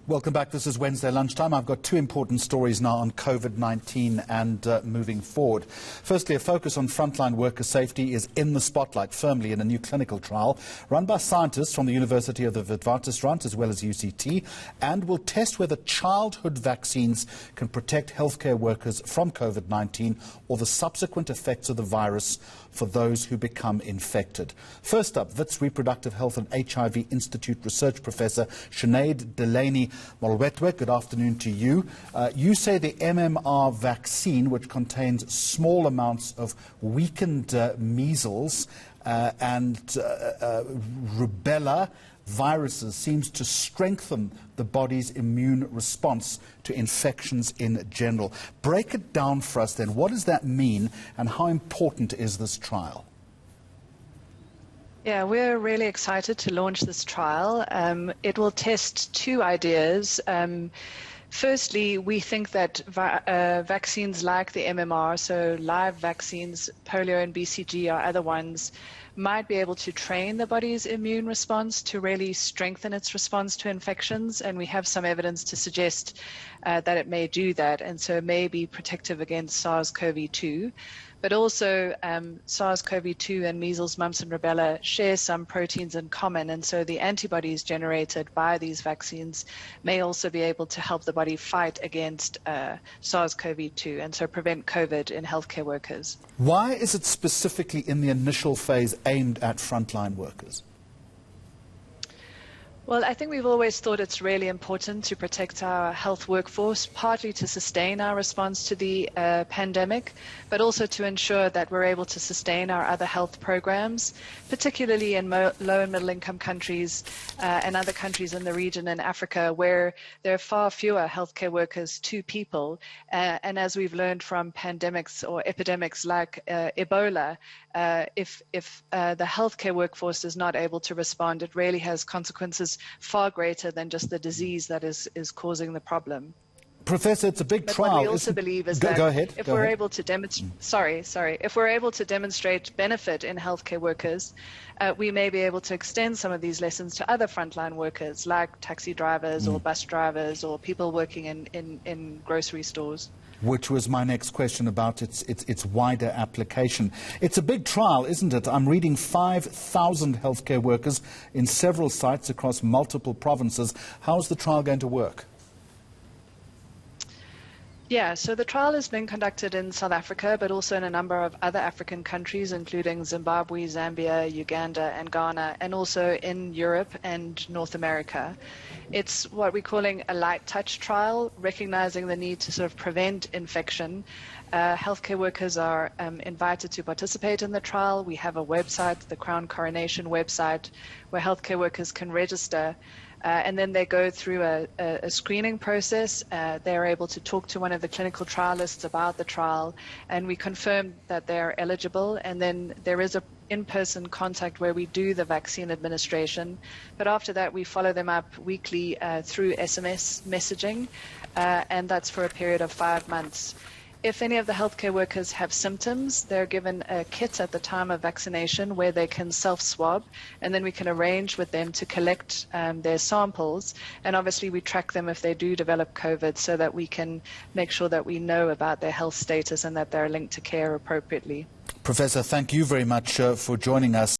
Welcome back. This is Wednesday lunchtime. I've got two important stories now on COVID-19 and moving forward. Firstly, a focus on frontline worker safety is in the spotlight firmly in a new clinical trial run by scientists from the University of the Witwatersrand as well as UCT, and will test whether childhood vaccines can protect healthcare workers from COVID-19 or the subsequent effects of the virus for those who become infected. First up, Wits Reproductive Health and HIV Institute Research Professor Sinead Delany-Morletwe, good afternoon to you. You say the MMR vaccine, which contains small amounts of weakened measles and rubella viruses, seems to strengthen the body's immune response to infections in general. Break it down for us then. What does that mean and how important is this trial? Yeah, we're really excited to launch this trial. It will test two ideas. Firstly, we think that vaccines like the MMR, so live vaccines, polio and BCG are other ones, might be able to train the body's immune response to really strengthen its response to infections. And we have some evidence to suggest that it may do that, and so it may be protective against SARS-CoV-2. But also SARS-CoV-2 and measles, mumps and rubella share some proteins in common, and so the antibodies generated by these vaccines may also be able to help the body fight against SARS-CoV-2 and so prevent COVID in healthcare workers. Why is it specifically in the initial phase aimed at frontline workers? Well, I think we've always thought it's really important to protect our health workforce, partly to sustain our response to the pandemic, but also to ensure that we're able to sustain our other health programs, particularly in low and middle income countries and other countries in the region in Africa where there are far fewer healthcare workers to people. And as we've learned from pandemics or epidemics like Ebola, if the healthcare workforce is not able to respond, it really has consequences far greater than just the disease that is causing the problem. Professor, it's a big trial. What we also believe is that if we're able to if we're able to demonstrate benefit in healthcare workers, we may be able to extend some of these lessons to other frontline workers like taxi drivers or bus drivers or people working in grocery stores. Which was my next question about its wider application. It's a big trial, isn't it? I'm reading 5,000 healthcare workers in several sites across multiple provinces. How's the trial going to work? Yeah, so the trial is being conducted in South Africa, but also in a number of other African countries, including Zimbabwe, Zambia, Uganda, and Ghana, and also in Europe and North America. It's what we're calling a light touch trial, recognizing the need to sort of prevent infection. Healthcare workers are invited to participate in the trial. We have a website, the Crown Coronation website, where healthcare workers can register. And then they go through a screening process. They're able to talk to one of the clinical trialists about the trial, and we confirm that they're eligible. And then there is a in-person contact where we do the vaccine administration. But after that, we follow them up weekly through SMS messaging, and that's for a period of 5 months. If any of the healthcare workers have symptoms, they're given a kit at the time of vaccination where they can self-swab, and then we can arrange with them to collect their samples. And obviously we track them if they do develop COVID so that we can make sure that we know about their health status and that they're linked to care appropriately. Professor, thank you very much for joining us.